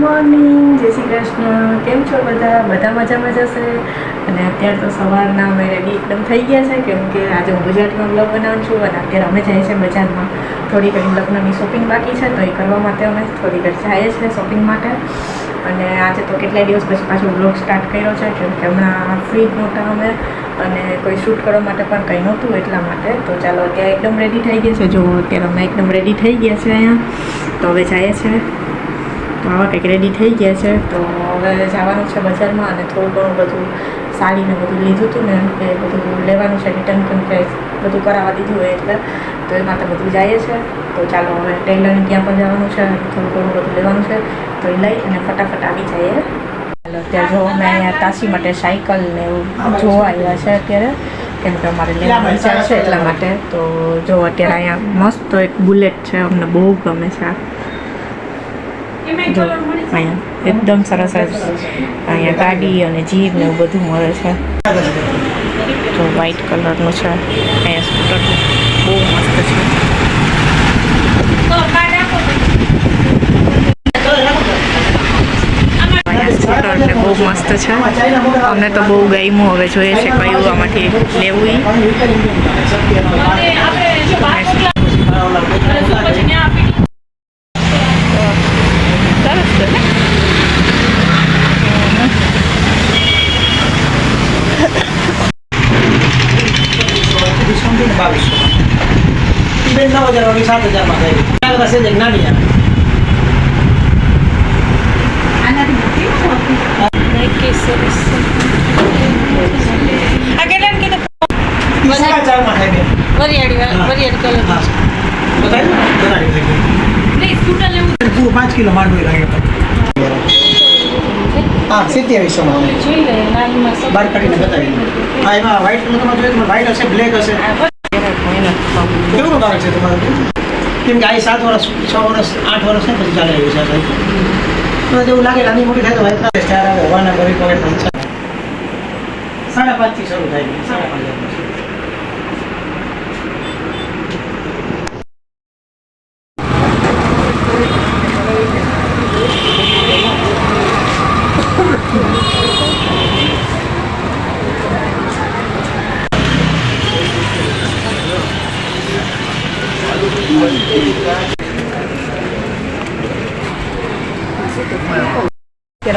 Morning, જય શ્રી કૃષ્ણ. કેમ છો બધા મજામાં જશે. અને અત્યારે તો સવારના અમે રેડી એકદમ થઈ ગયા છે, કેમ કે આજે હું ગુજરાતમાં બ્લોગ બનાવું છું અને અત્યારે અમે જઈએ છીએ બજારમાં. થોડી ઘણી લગ્નની શોપિંગ બાકી છે, તો એ કરવા માટે અમે થોડી ઘણી જઈએ છીએ શોપિંગ માટે. અને આજે તો કેટલાય દિવસ પછી પાછો બ્લોગ સ્ટાર્ટ કર્યો છે, કેમ કે હમણાં ફ્રી જ નહોતા અમે અને કોઈ શૂટ કરવા માટે પણ કંઈ નહોતું, એટલા માટે. તો ચાલો અત્યારે એકદમ રેડી થઈ ગયા છે. જો અત્યારે અમે એકદમ રેડી થઈ ગયા છે અહીંયા. તો હવે જઈએ છીએ. તો આવા કંઈક રેડી થઈ ગયા છે. તો હવે જવાનું છે બજારમાં અને થોડું ઘણું બધું સાડીને બધું લીધું હતું ને એ બધું લેવાનું છે, રિટર્ન પણ કે બધું કરાવવા દીધું હોય એટલે. તો એ માટે બધું જઈએ છે. તો ચાલો હવે ટેલરની ત્યાં પણ જવાનું છે, થોડું ઘણું બધું લેવાનું છે. તો એ લઈ અને ફટાફટ આવી જઈએ. ચાલો અત્યારે જો અમે અહીંયા તાસી માટે સાયકલ ને એવું જોવા આવ્યા છે અત્યારે, કેમ કે અમારે લેવાનો વિચાર છે એટલા માટે. તો જો અત્યારે અહીંયા મસ્ત એક બુલેટ છે, અમને બહુ ગમે છે આ. જો અહીંયા એકદમ સરસ અહીંયા ગાડી અને જીપ ને એવું બધું મળે છે. જો વ્હાઈટ કલરનું છે અહીંયા સ્કૂટર, બહુ મસ્ત છે. સ્કૂટર ને બહુ મસ્ત છે, અમને તો બહુ ગમ્યું. હવે જોઈએ છે કયું આમાંથી લેવું. પૂરું 5 કિલો માંડવી લાગે. હા 2700 માં બાર કાઢીને બતાવી. હા એમાં વ્હાઈટ નું તમારે જોઈએ, વ્હાઈટ હશે, બ્લેક હશે. કેવું ભાવે છે તમારું? કેમ કે આ 7 વર્ષ 6 વર્ષ 8 વર્ષ છે પછી ચાલે એવી છે. તો જેવું લાગે નાની મોટી થાય તો વ્હાઈટ ના સ્ટાર આવે, હવાના ભરી પોકેટ પણ 5.5 થી શરૂ થાય. 5.5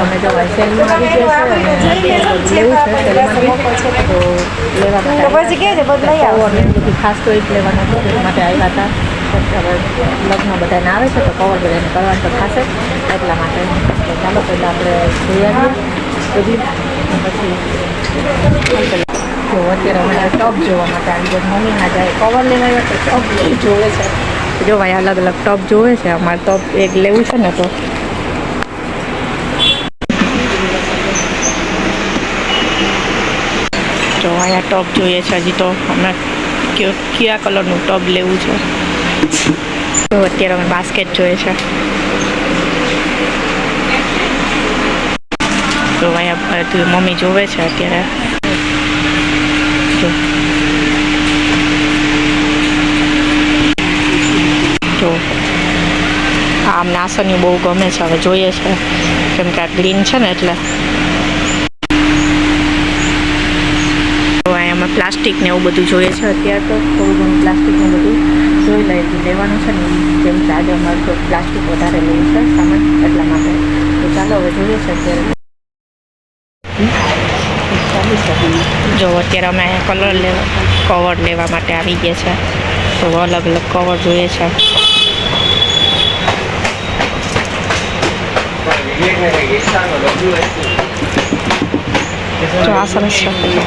અમે જો સેલમાં આવી ગયા છે અને લેવું છે સેલમાંથી, તો લેવા માટે બધું ખાસ તો એક લેવાનું હતું, એ માટે આવ્યા હતા. હવે લગ્ન બધાને આવે છે તો કવર બધાને કરવાનું તો ખાસ જ, એટલા માટે. તો ચાલો પહેલાં આપણે જોઈ આવીએ બધી, પછી જો અત્યારે અમે ટોપ જોવા માટે આવી ગયા. મમ્મીના જાય કવર લેવા તો ટોપ જોવે છે. જો ભાઈ અલગ અલગ ટોપ જોવે છે, અમારે ટોપ એક લેવું છે ને. તો જો અહીંયા ટોપ જોઈએ છે. હજી તો અમે કયા કલરનું ટોપ લેવું છે. તો અત્યારે અમે બાસ્કેટ જોઈએ છે. તો અહીંયા મમ્મી જોવે છે અત્યારે. જો આમ નાસની બહુ ગમે છે, હવે જોઈએ છે કેમ કે આ ગ્રીન છે ને એટલે. તો અહીંયા અમે પ્લાસ્ટિક ને એવું બધું જોઈએ છે અત્યારે. તો થોડું ઘણું પ્લાસ્ટિકનું બધું જોઈ લઈએ, લેવાનું છે ને, કેમ કે આજે અમારે તો પ્લાસ્ટિક વધારે લેવું છે સામાન, એટલા માટે. તો ચાલો હવે જોઈએ છે અત્યારે. જો અત્યારે અમે કલર કવર લેવા માટે આવી ગયા છે. તો અલગ અલગ કવર જોઈએ છે. જો આ સરસ છે, 50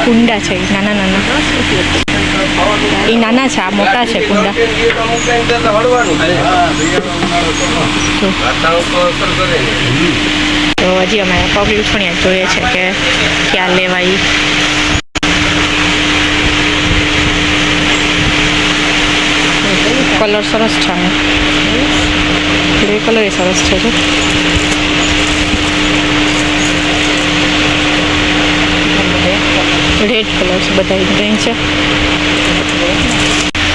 કુંડા છે નાના નાના. એ નાના છે, આ મોટા છે કુંડા. તો હજી અમે પગલું છોડ્યા જોઈએ છે કે ક્યાં લેવાય. કલર સરસ છે, ગ્રે કલર એ સરસ છે. રેડ કલર છે, બધા ગ્રીન છે.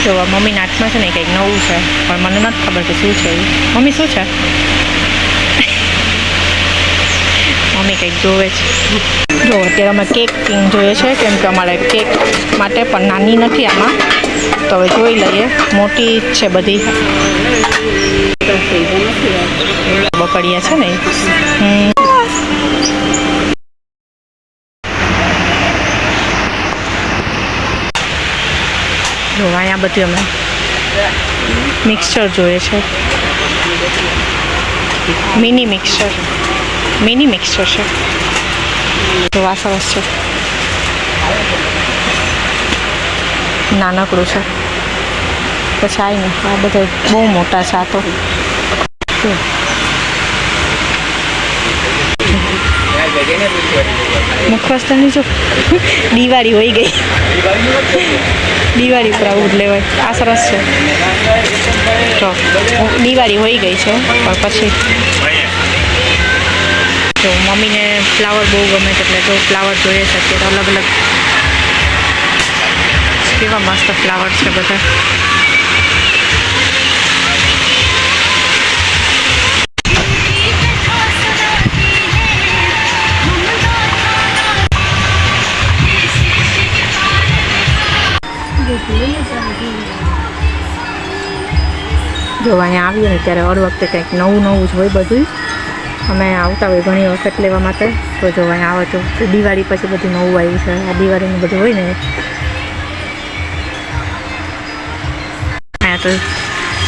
જો મમ્મીના હાથમાં છે ને કંઈક નવું છે પણ મને નથી ખબર કે શું છે એ. મમ્મી શું છે? મમ્મી કંઈક જોવે છે. જો અત્યારે અમે કેક જોઈએ છે કેમ કે અમારે કેક માટે પણ નાની નથી આમાં, તો હવે જોઈ લઈએ. મોટી જ છે બધી બકડિયા છે ને. જો અહીંયા બધું અમે મિક્સચર જોઈએ છે. મિની મિક્સચર છે. જો આ સરસ છે, નાનકડું છે. પછી આવીને આ બધા બહુ મોટા છે. આ તો મુખવાસ્તાની જો દિવાળી હોઈ ગઈ. દિવાળી પર આવું જ લેવાય. આ સરસ છે. જો દિવાળી હોઈ ગઈ છે પણ પછી જો મમ્મીને ફ્લાવર બહુ ગમે છે એટલે જો ફ્લાવર જોઈએ છે અત્યારે અલગ અલગ. કેવા મસ્ત ફ્લાવર છે બધા. જો અહીંયા આવીએ ને ત્યારે હર વખતે કંઈક નવું જ હોય બધું. અમે આવતા હોય ઘણી વખત લેવા માટે. તો જો અહીંયા આવે તો દિવાળી પછી બધું નવું આવ્યું છે. આ દિવાળીનું બધું હોય ને. અહીંયા તો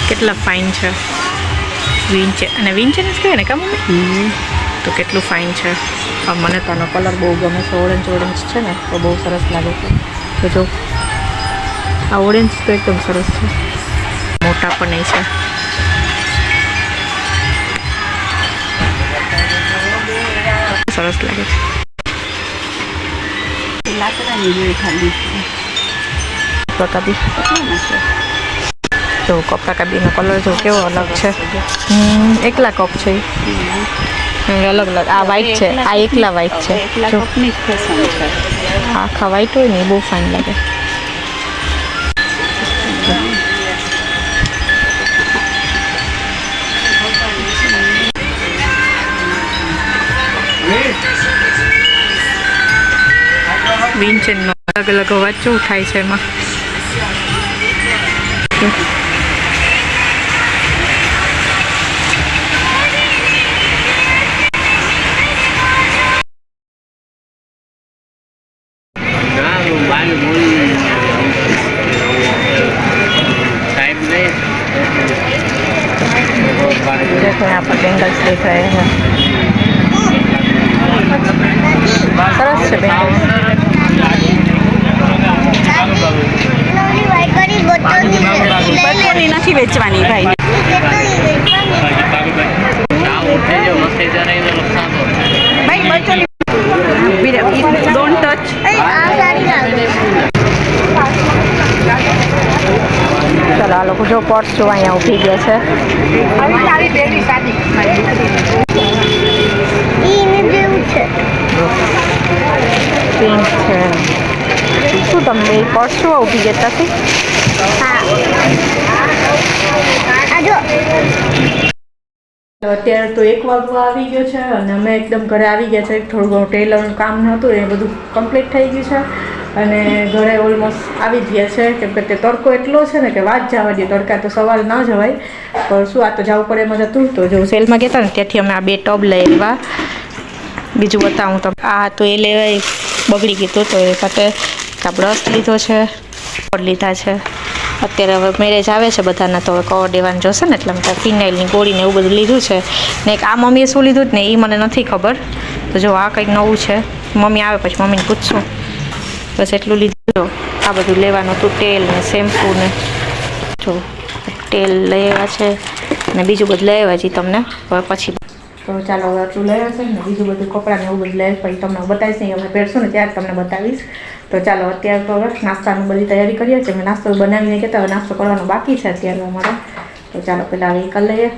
કેટલા ફાઇન છે. વિન્ચેન જ કહેવાય ને કામ તો કેટલું ફાઇન છે. મને તો આનો કલર બહુ ગમે છે. ઓરેન્જ છે ને તો બહુ સરસ લાગે છે. તો જો આ ઓરેન્જ તો એકદમ સરસ છે. મોટા પણ નહીં છે. સરસ લાગે છે. જો કપડા કાબીનો કલર જો કેવો અલગ છે. એકલા કપ છે અલગ અલગ. આ વ્હાઈટ છે, આ એકલા વ્હાઈટ છે. આખા વ્હાઈટ હોય ને એ બહુ ફાઇન લાગે. વિન્ચેનનો અલગ અલગ અવાજ શું થાય છે એમાં. देखो यहाँ पर बेंगल्स देख रहे हैं. सरस છે બેંગલ્સ. બચોની નથી વેચવાની ભાઈ. ભાઈ બચોની ડોન્ટ ટચ. ચાલો આ લોકો જો પોટ્સ જોવા અહીંયા ઊભી ગયા છે. પિંક છે. શું તમને એ પોટ્સ જોવા ઊભી ગયા હતી? અત્યારે તો 1 વાગવા આવી ગયો છે અને અમે એકદમ ઘરે આવી ગયા છે. થોડું ઘણું ટેલરનું કામ નહોતું એ બધું કમ્પ્લીટ થઈ ગયું છે અને ઘરે ઓલમોસ્ટ આવી જ ગયા છે. કેમ કે તે તડકો એટલો છે ને કે વાત જવા દે. તડકા તો સવાલ ના જવાય પણ શું આ તો જવું પડે એમાં જતું. તો જો સેલમાં ગયા હતા ને ત્યાંથી અમે આ 2 ટબ લઈ આવ્યા. બીજું બતાવું તો આ તો એ લેવાય બગડી ગયું તો એ માટે આ બ્રશ લીધો છે, લીધા છે. અત્યારે હવે મેરેજ આવે છે બધાના તો હવે કવર દેવાનું જોશે ને એટલે મેં ફિનાઇલની ગોળીને એવું બધું લીધું છે. ને એક આ મમ્મીએ શું લીધું જ ને એ મને નથી ખબર. તો જો આ કંઈક નવું છે. મમ્મી આવે પછી મમ્મીને પૂછશું. બસ એટલું લીધું. આ બધું લેવાનું હતું. તેલ ને શેમ્પૂ ને જો તેલ લઈ આવ્યા છે ને બીજું બધું લઈ આવ્યા છે તમને હવે પછી. તો ચાલો હવે આટલું લઈ આવશે ને બીજું બધું કપડાને એવું બધું લઈ પછી તમને બતાવીશ નહીં. અમે પહેરશું ને ત્યારે તમને બતાવીશ. તો ચાલો અત્યારે તો હવે નાસ્તાની બધી તૈયારી કરીએ છીએ. મેં નાસ્તો બનાવીને કહેતા હવે નાસ્તો કરવાનો બાકી છે અત્યારે અમારે. તો ચાલો પહેલાં હવે એ કરી લઈએ.